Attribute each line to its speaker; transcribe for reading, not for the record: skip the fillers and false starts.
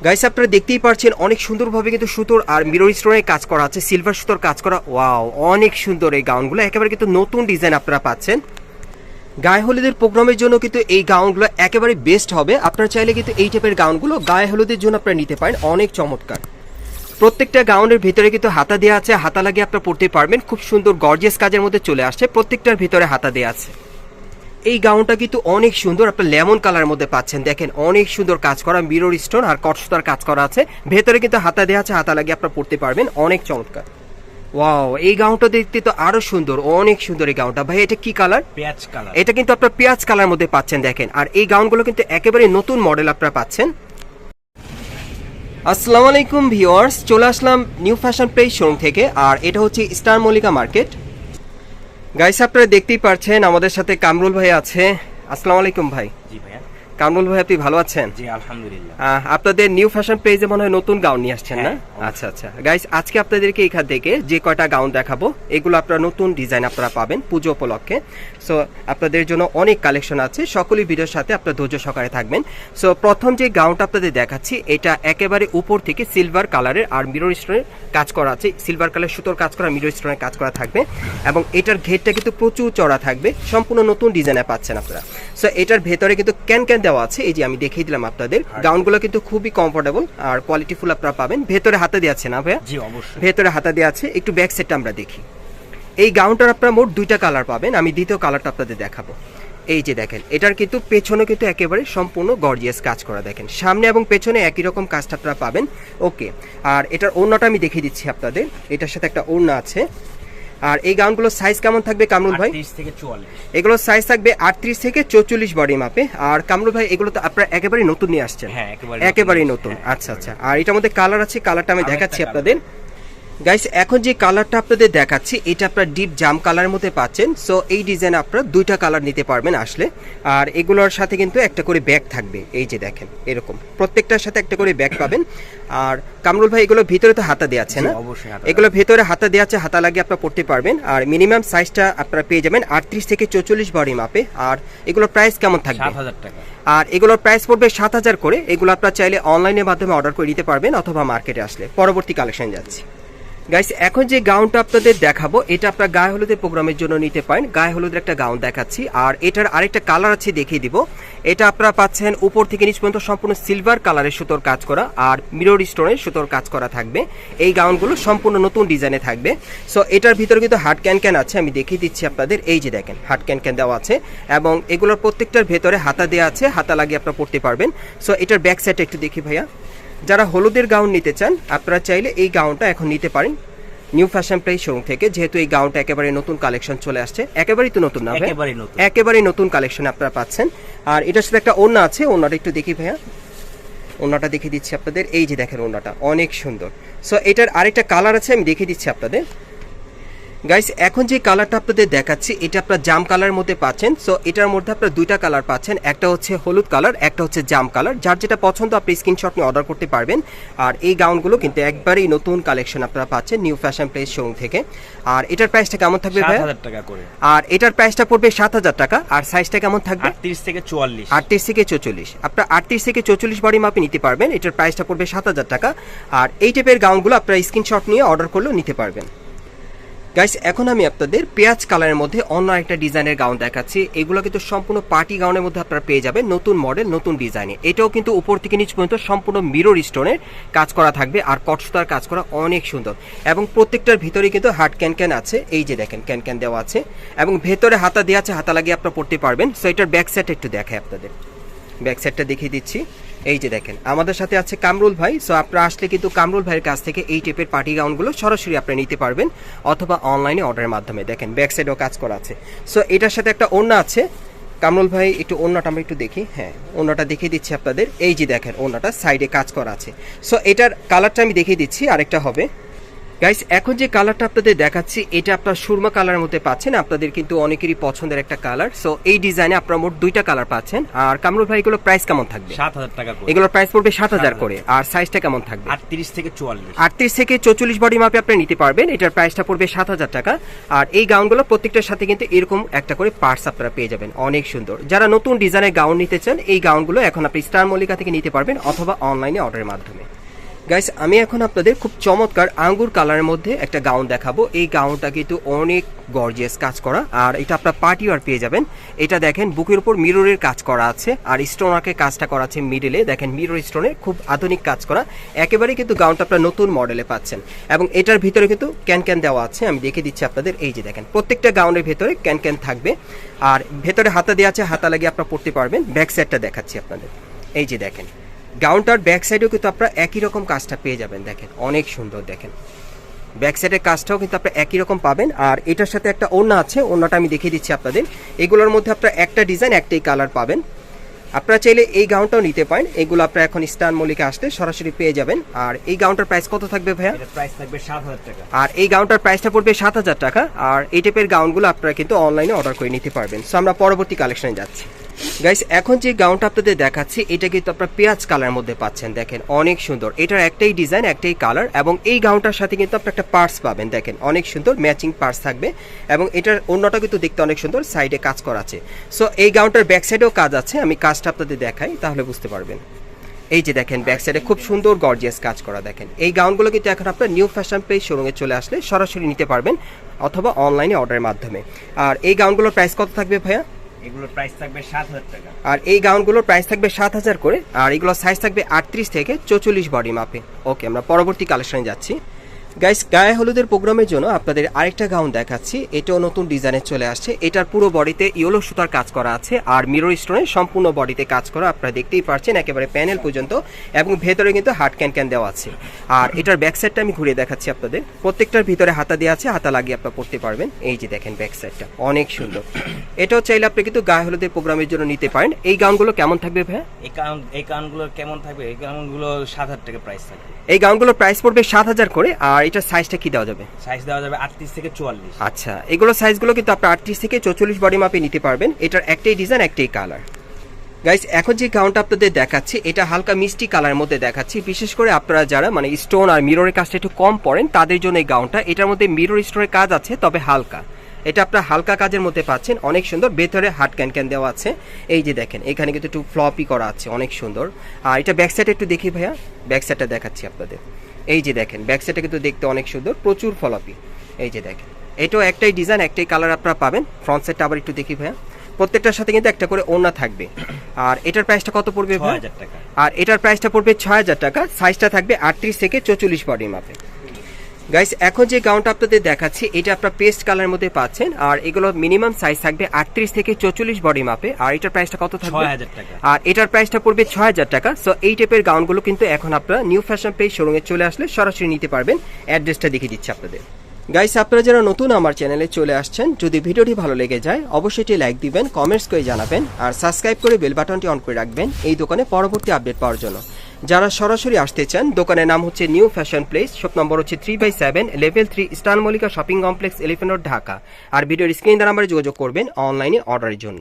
Speaker 1: Guys আপনারা দেখতেই পাচ্ছেন অনেক সুন্দরভাবে কিন্তু সুতোর আর মিরর স্টোনের কাজ করা আছে, সিলভার সুতোর কাজ করা। ওয়াও, অনেক সুন্দর এই গাউনগুলো, একেবারে কিন্তু নতুন ডিজাইন আপনারা পাচ্ছেন। গায়ে হলুদের প্রোগ্রামের জন্য কিন্তু এই গাউনগুলো একেবারে বেস্ট হবে। আপনারা চাইলে কিন্তু এই টাইপের গাউনগুলো গায়ে হলুদের জন্য আপনারা নিতে পারেন, অনেক চমৎকার। প্রত্যেকটা গাউনের ভিতরে কিন্তু হাতা দেওয়া আছে, হাতা লাগিয়ে আপনারা পরতে পারবেন। খুব সুন্দর গর্জিয়াস কাজের মধ্যে চলে আসছে, প্রত্যেকটার ভিতরে হাতা দেওয়া আছে। এই গাউনটা কিন্তু অনেক সুন্দর, আপনার লেমন কালার মধ্যে পাচ্ছেন। দেখেন অনেক সুন্দর কাজ করা, মিরর স্টোন আর কটসুতার কাজ করা আছে, ভেতরে কিন্তু হাতা দেওয়া আছে, হাতা লাগিয়ে আপনারা পরতে পারবেন, অনেক চমৎকার। ওয়াও, এই গাউনটা দেখতে তো আরো সুন্দর, অনেক সুন্দর এই গাউনটা। ভাই এটা কি কালার?
Speaker 2: পেঁয়াজ কালার।
Speaker 1: এটা কিন্তু আপনার পেঁয়াজ কালার মধ্যে পাচ্ছেন, দেখেন। আর এই গাউনগুলো কিন্তু একেবারে নতুন মডেল আপনারা পাচ্ছেন। আসসালামু আলাইকুম ভিউয়ার্স, চলে আসলাম নিউ ফ্যাশন পেজ শোরুম থেকে, আর এটা হচ্ছে স্টার মল্লিকা মার্কেট। গাইস আপনারা দেখতেই পাচ্ছেন আমাদের সাথে কামরুল ভাই আছে। আসসালামু আলাইকুম ভাই।
Speaker 2: জি ভাইয়া।
Speaker 1: কামরুল ভাই আপনি ভালো আছেন?
Speaker 2: জি আলহামদুলিল্লাহ।
Speaker 1: আপনাদের নিউ ফ্যাশন পেজে মনে হয় নতুন গাউন নিয়ে আসছেন না?
Speaker 2: হ্যাঁ,
Speaker 1: আচ্ছা আচ্ছা গাইস, আজকে আপনাদেরকে এখান থেকে যে কয়টা গাউন দেখাবো এগুলো আপনারা নতুন ডিজাইন আপনারা পাবেন পুজো উপলক্ষে। সো আপনাদের জন্য অনেক কালেকশন আছে, সকলেই ভিডিওর সাথে আপনারা ধৈর্য সহকারে থাকবেন। সো প্রথম যে গাউনটা আপনাদের দেখাচ্ছি, এটা একেবারে উপর থেকে সিলভার কালারের আর মিরর স্টোনের কাজ করা আছে, সিলভার কালার সুতোর কাজ করা, মিরর স্টোনের কাজ করা থাকবে, এবং এটার ঘেরটা কিন্তু প্রচুর চড়া থাকবে, সম্পূর্ণ নতুন ডিজাইনে পাচ্ছেন আপনারা। সো এটার ভেতরে কিন্তু ক্যান ক্যান দেওয়া আছে, এই যে আমি দেখিয়ে দিলাম আপনাদের। গাউনগুলো কিন্তু খুবই কমফোর্টেবল আর কোয়ালিটিফুল আপনারা পাবেন। ভেতরে হাতা দেওয়া আছে না ভাইয়া?
Speaker 2: জি অবশ্যই,
Speaker 1: ভেতরে হাতা দেওয়া আছে। একটু ব্যাক সাইডটা আমরা দেখি। এই গাউনটার আপনারা মোট দুইটা কালার পাবেন, আমি দ্বিতীয় কালারটা আপনাদের দেখাবো। এই যে দেখেন, এটার কিন্তু পেছনে কিন্তু একেবারে সম্পূর্ণ গর্জিয়াস কাজ করা, দেখেন সামনে এবং পেছনে একই রকম কাজটা আপনারা পাবেন। ওকে, আর এটার ওড়নাটা আমি দেখিয়ে দিচ্ছি আপনাদের। এটার সাথে একটা ওড়না আছে। আর এই গাউনগুলোর সাইজ কেমন থাকবে কামরুল ভাই?
Speaker 2: 38 থেকে 44।
Speaker 1: এগুলোর সাইজ থাকবে 38 থেকে 44 বডি মাপে। আর কামরুল ভাই এগুলো তো আপনারা একেবারে নতুন নিয়ে আসছেন?
Speaker 2: হ্যাঁ
Speaker 1: একেবারেই নতুন। আচ্ছা আচ্ছা, আর এটার মধ্যে কালার আছে, কালারটা আমি দেখাচ্ছি আপনাদের। গাইস এখন যে কালারটা আপনাদের দেখাচ্ছি, এটা আপনারা ডিপ জাম কালারের মধ্যে পাচ্ছেন। সো এই ডিজাইন আপনারা দুইটা কালার নিতে পারবেন আসলে। আর এগুলোর সাথে কিন্তু একটা করে ব্যাগ থাকবে, এই যে দেখেন এরকম প্রত্যেকটার সাথে একটা করে ব্যাগ পাবেন। আর কামরুল ভাই এগুলো ভিতরে তো হাতা দেওয়া আছে না?
Speaker 2: অবশ্যই
Speaker 1: এগুলো ভেতরে হাতা দেওয়া আছে, হাতা লাগিয়ে আপনারা পড়তে পারবেন। আর মিনিমাম সাইজটা আপনারা পেয়ে যাবেন 38 থেকে 44 বডি মাপে। আর এগুলোর প্রাইস কেমন থাকবে?
Speaker 2: 7000 টাকা।
Speaker 1: আর এগুলোর প্রাইস পড়বে 7000 করে। এগুলো আপনারা চাইলে অনলাইনের মাধ্যমে অর্ডার করে নিতে পারবেন অথবা মার্কেটে আসলে। পরবর্তী কালেকশন যাচ্ছি। গাইস এখন যে গাউনটা আপনাদের দেখাবো, এটা আপনারা গায়ে হলুদের প্রোগ্রামের জন্য নিতে পারেন। গায়ে হলুদের একটা গাউন দেখাচ্ছি, আর এটার আরেকটা কালার আছে দেখিয়ে দিব। এটা আপনারা পাচ্ছেন উপর থেকে নিচ পর্যন্ত সম্পূর্ণ সিলভার কালারের সুতোর কাজ করা আর মিরর স্টোনের সুতোর কাজ করা থাকবে। এই গাউনগুলো সম্পূর্ণ নতুন ডিজাইনে থাকবে। সো এটার ভিতরে কিন্তু হার্ড ক্যান ক্যান আছে, আমি দেখিয়ে দিচ্ছি আপনাদের। এই যে দেখেন হার্ড ক্যান ক্যান দেওয়া আছে, এবং এগুলোর প্রত্যেকটার ভেতরে হাতা দেওয়া আছে, হাতা লাগিয়ে আপনারা পড়তে পারবেন। সো এটার ব্যাক সাইডটা একটু দেখি ভাইয়া। যারা হলুদের গাউন নিতে চান আপনারা চাইলে এই গাউনটা এখন নিতে পারেন নিউ ফ্যাশন প্লেস শোরুম থেকে, যেহেতু এই গাউনটা একেবারে নতুন কালেকশন চলে আসছে। একেবারেই তো নতুন না ভাই? একেবারেই নতুন কালেকশন আপনারা পাচ্ছেন। আর এটার সাথে একটা ওড়না আছে, ওড়নাটা একটু দেখি ভাইয়া। ওড়নাটা দেখিয়ে দিচ্ছি আপনাদের, এই যে দেখেন ওড়নাটা অনেক সুন্দর। সো এটার আরেকটা কালার আছে, আমি দেখিয়ে দিচ্ছি আপনাদের। গাইস এখন যে কালারটা আপনাদের দেখাচ্ছি, এটা আপনারা জাম কালারের মধ্যে পাচ্ছেন। সো এটার মধ্যে আপনারা দুইটা কালার পাচ্ছেন, একটা হচ্ছে হলুদ কালার, একটা হচ্ছে জাম কালার। যার যেটা পছন্দ আপনি স্ক্রিনশট নিয়ে অর্ডার করতে পারবেন। আর এই গাউনগুলো কিন্তু একবারেই নতুন কালেকশন আপনারা পাচ্ছেন নিউ ফ্যাশন প্লেস শোরুম থেকে। আর এটার প্রাইসটা কেমন থাকবে ভাই?
Speaker 2: 7000 টাকা করে।
Speaker 1: আর এটার প্রাইসটা পড়বে 7000 টাকা। আর সাইজটা কেমন থাকবে?
Speaker 2: 38 থেকে 44।
Speaker 1: 38 থেকে 44। আপনারা 38 থেকে 44 বডি মাপে নিতে পারবেন। এটার প্রাইসটা পড়বে 7000 টাকা। আর এই টাইপের গাউনগুলো আপনারা স্ক্রিনশট নিয়ে অর্ডার করলেও নিতে পারবেন। গাইস এখন আমি আপনাদের পেঁয়াজ কালারের মধ্যে অন্য একটা ডিজাইনের গাউন দেখাচ্ছি। এগুলো কিন্তু সম্পূর্ণ পার্টি গাউনের মধ্যে আপনারা পেয়ে যাবেন, নতুন মডেল নতুন ডিজাইনে। এটাও কিন্তু উপর থেকে নিচ পর্যন্ত সম্পূর্ণ মিরর স্টোনের কাজ করা থাকবে আর কটসুতার কাজ করা, অনেক সুন্দর। এবং প্রত্যেকটার ভিতরে কিন্তু হার্ড ক্যান ক্যান আছে, এই যে দেখেন ক্যান ক্যান দেওয়া আছে, এবং ভেতরে হাতা দেওয়া আছে, হাতা লাগিয়ে আপনারা পড়তে পারবেন। সো এটার ব্যাক সাইড একটু দেখায় আপনাদের, ব্যাক সাইডটা দেখিয়ে দিচ্ছি। এই যে দেখেন আমাদের সাথে আছে কামরুল ভাই। সো আপনারা আসলে কিন্তু কামরুল ভাইয়ের কাছ থেকে এই টাইপের পার্টি গাউনগুলো সরাসরি আপনারা নিতে পারবেন অথবা অনলাইনে অর্ডারের মাধ্যমে। দেখেন ব্যাক সাইডেও কাজ করা আছে। সো এটার সাথে একটা ওড়না আছে। কামরুল ভাই একটু ওড়নাটা আমরা একটু দেখি। হ্যাঁ ওড়নাটা দেখিয়ে দিচ্ছি আপনাদের, এই যে দেখেন ওড়নাটা সাইডে কাজ করা আছে। সো এটার কালারটা আমি দেখিয়ে দিচ্ছি, আরেকটা হবে। গাইস এখন যে কালারটা আপনাদের দেখাচ্ছি এটা আপনার সুরমা কালারের মধ্যে পাচ্ছেন, আপনাদের কিন্তু অনেকেরই পছন্দের একটা কালার। সো এই ডিজাইনে আপনারা মোট দুইটা কালার পাচ্ছেন। আর কামরুল ভাই এগুলো প্রাইস কেমন থাকবে?
Speaker 2: 7000 টাকা করে।
Speaker 1: এগুলোর প্রাইস পড়বে 7000 করে। আর সাইজটা কেমন থাকবে?
Speaker 2: 38 থেকে 44।
Speaker 1: 38 থেকে 44 বডি মাপে আপনি নিতে পারবেন। এটার প্রাইসটা পড়বে 7000 টাকা। আর এই গাউনগুলো প্রত্যেকটার সাথে কিন্তু এরকম একটা করে পার্টস আপনারা পেয়ে যাবেন, অনেক সুন্দর। যারা নতুন ডিজাইনের গাউন নিতে চান এই গাউনগুলো এখন আপনি স্টার মল্লিকা থেকে নিতে পারবেন অথবা অনলাইনে অর্ডারের মাধ্যমে। গাইস আমি এখন আপনাদের খুব চমৎকার আঙ্গুর কালারের মধ্যে একটা গাউন দেখাবো। এই গাউনটা কিন্তু অনেক গর্জিয়াস কাজ করা, আর এটা আপনার পার্টি ওয়্যার পেয়ে যাবেন। এটা দেখেন বুকের উপর মিররের কাজ করা আছে, আর স্টোনারকে কাজটা করা আছে মিডলে, দেখেন মিরর স্টোনে খুব আধুনিক কাজ করা। একেবারে কিন্তু গাউনটা আপনার নতুন মডেলে পাচ্ছেন, এবং এটার ভিতরে কিন্তু ক্যান ক্যান দেওয়া আছে। আমি দেখে দিচ্ছি আপনাদের, এই যে দেখেন প্রত্যেকটা গাউনের ভেতরে ক্যান ক্যান থাকবে, আর ভেতরে হাতা দেওয়া আছে, হাতা লাগিয়ে আপনারা পড়তে পারবেন। ব্যাক সাইডটা দেখাচ্ছি আপনাদের, এই যে দেখেন গাউনটার ব্যাক সাইডেও কিন্তু আপনারা একই রকম কাজটা পেয়ে যাবেন। দেখেন অনেক সুন্দর, দেখেন ব্যাক সাইডের কাজটাও কিন্তু আপনারা একই রকম পাবেন। আর এটার সাথে একটা ওড়না আছে, ওড়নাটা আমি দেখিয়ে দিচ্ছি আপনাদের। এগুলোর মধ্যে আপনারা একটা ডিজাইন একটাই কালার পাবেন। আপনারা চাইলে এই গাউনটাও নিতে পারেন, এগুলো আপনারা এখন স্টার মল্লিকা আসলে সরাসরি পেয়ে যাবেন। আর এই গাউনটার প্রাইস কত থাকবে ভাইয়া?
Speaker 2: এর প্রাইস থাকবে 7000 টাকা।
Speaker 1: আর এই গাউনটার প্রাইসটা পড়বে 7000 টাকা। আর এই টাইপের গাউনগুলো আপনারা কিন্তু অনলাইনে অর্ডার করে নিতে পারবেন। সো আমরা পরবর্তী কালেকশনে যাচ্ছি। গাইস এখন যে গাউনটা আপনাদের দেখাচ্ছি এটা কিন্তু আপনারা পেঁয়াজ কালারের মধ্যে পাচ্ছেন, দেখেন অনেক সুন্দর। এটার একটাই ডিজাইন একটাই কালার, এবং এই গাউনটার সাথে কিন্তু আপনারা একটা পার্টস পাবেন, দেখেন অনেক সুন্দর ম্যাচিং পার্টস থাকবে। এবং এটার অন্যটা কিন্তু দেখতে অনেক সুন্দর, সাইডে কাজ করা আছে। সো এই গাউনটার ব্যাক সাইডেও কাজ আছে, আমি কাজটা আপনাদের দেখাই তাহলে বুঝতে পারবেন। এই যে দেখেন ব্যাক সাইডে খুব সুন্দর গর্জিয়াস কাজ করা। দেখেন এই গাউনগুলো কিন্তু এখন আপনার নিউ ফ্যাশন পেজ শোরুমে চলে আসলে সরাসরি নিতে পারবেন অথবা অনলাইনে অর্ডারের মাধ্যমে। আর এই গাউনগুলোর প্রাইস কত থাকবে ভাইয়া?
Speaker 2: এগুলোর প্রাইস থাকবে 7000 টাকা।
Speaker 1: আর এই গাউনগুলোর প্রাইস থাকবে 7000 করে। আর এগুলোর সাইজ থাকবে 38 থেকে 44 বডি মাপে। ওকে আমরা পরবর্তী কালেকশনে যাচ্ছি। গাইস গায়ে হলুদের প্রোগ্রামের জন্য আপনাদের আরেকটা গাউন দেখাচ্ছি, এটাও নতুন ডিজাইনে চলে আসছে। এটার পুরো বডিতে ইয়েলো সুতার কাজ করা আছে, আর মিরর স্টোনে সম্পূর্ণ বডিতে কাজ করা, আপনারা দেখতেই পাচ্ছেন একেবারে প্যানেল পর্যন্ত, এবং ভেতরে কিন্তু হার্ড ক্যান ক্যান দেওয়া আছে। আর এটার ব্যাক সাইডটা আমি ঘুরে দেখাচ্ছি আপনাদের, প্রত্যেকটার ভিতরে হাতা দেওয়া আছে, হাতা লাগিয়ে আপনারা পড়তে পারবেন। এই যে দেখেন ব্যাক সাইডটা অনেক সুন্দর। এটাও চাইলে আপনি কিন্তু গায়ে হলুদের প্রোগ্রামের জন্য নিতে পারেন। এই গাউনগুলো কেমন থাকবে ভাই?
Speaker 2: এই গাউনগুলো কেমন থাকবে? এই গাউনগুলো 7000 টাকা প্রাইস থাকবে।
Speaker 1: এই গাউনগুলোর প্রাইস পড়বে 7000 করে। আর এটার সাইজটা কি দেওয়া যাবে?
Speaker 2: সাইজ দেওয়া যাবে 38 থেকে 44।
Speaker 1: আচ্ছা এগুলো সাইজগুলো কিন্তু আপনি 38 থেকে 44 বডি মাপে নিতে পারবেন। এটার একটাই ডিজাইন একটাই কালার। গাইস এখন যে গাউনটা আপনাদের দেখাচ্ছি এটা হালকা মিষ্টি কালারের মধ্যে দেখাচ্ছি, বিশেষ করে আপনারা যারা মানে স্টোন আর মিররের কাজটা একটু কম পড়েন তাদের জন্য এই গাউনটা। এটার মধ্যে মিরর স্টোনের কাজ আছে, তবে হালকা। এটা আপনার হালকা কাজের মধ্যে পাচ্ছেন, অনেক সুন্দর। ভেতরে হার্ড ক্যান ক্যান দেওয়া আছে, এই যে দেখেন এখানে কিন্তু একটু ফ্লপি করা আছে, অনেক সুন্দর। আর এটা ব্যাক সাইডে একটু দেখি ভাইয়া, ব্যাক সাইডটা দেখাচ্ছি আপনাদের। এই যে দেখেন ব্যাক সাইডটা কিন্তু দেখতে অনেক সুন্দর, প্রচুর ফ্লপি। এই যে দেখেন এটাও একটাই ডিজাইন একটাই কালার আপনারা পাবেন। ফ্রন্ট সাইডটা আবার একটু দেখি ভাইয়া, প্রত্যেকটার সাথে কিন্তু একটা করে ওড়না থাকবে। আর এটার প্রাইসটা কত পড়বে ভাই?
Speaker 2: 6000 টাকা।
Speaker 1: আর এটার প্রাইসটা পড়বে 6000 টাকা। সাইজটা থাকবে 38 থেকে 44 বডি মাপে। গাইস এখন যে গাউনটা আপনাদের দেখাচ্ছি এটা আপনারা পেস্ট কালারের মধ্যে পাচ্ছেন, আর এগুলো মিনিমাম সাইজ থাকবে 38 থেকে 44 বডি মাপে। আর এটার প্রাইসটা কত থাকবে?
Speaker 2: 6000 টাকা।
Speaker 1: আর এটার প্রাইসটা পড়বে 6000 টাকা। সো এই টাইপের গাউনগুলো কিন্তু এখন আপনারা নিউ ফ্যাশন পেজ শোরুমে চলে আসলে সরাসরি নিতে পারবেন। অ্যাড্রেসটা দেখিয়ে দিচ্ছি আপনাদের। গাইস আপনারা যারা নতুন আমার চ্যানেলে চলে আসছেন, যদি ভিডিওটি ভালো লেগে যায় অবশ্যই এটি লাইক দিবেন, কমেন্টস করে জানাবেন, আর সাবস্ক্রাইব করে বেল বাটনটি অন করে রাখবেন এই দোকানে পরবর্তী আপডেট পাওয়ার জন্য। যারা সরাসরি আসতে চান দোকানের নাম হচ্ছে new fashion place, shop number হচ্ছে 3/7, level 3, star Mallika shopping complex, elephant road, Dhaka. আর ভিডিওর স্ক্রিন নাম্বারে যোগাযোগ করবেন অনলাইনে অর্ডারের জন্য।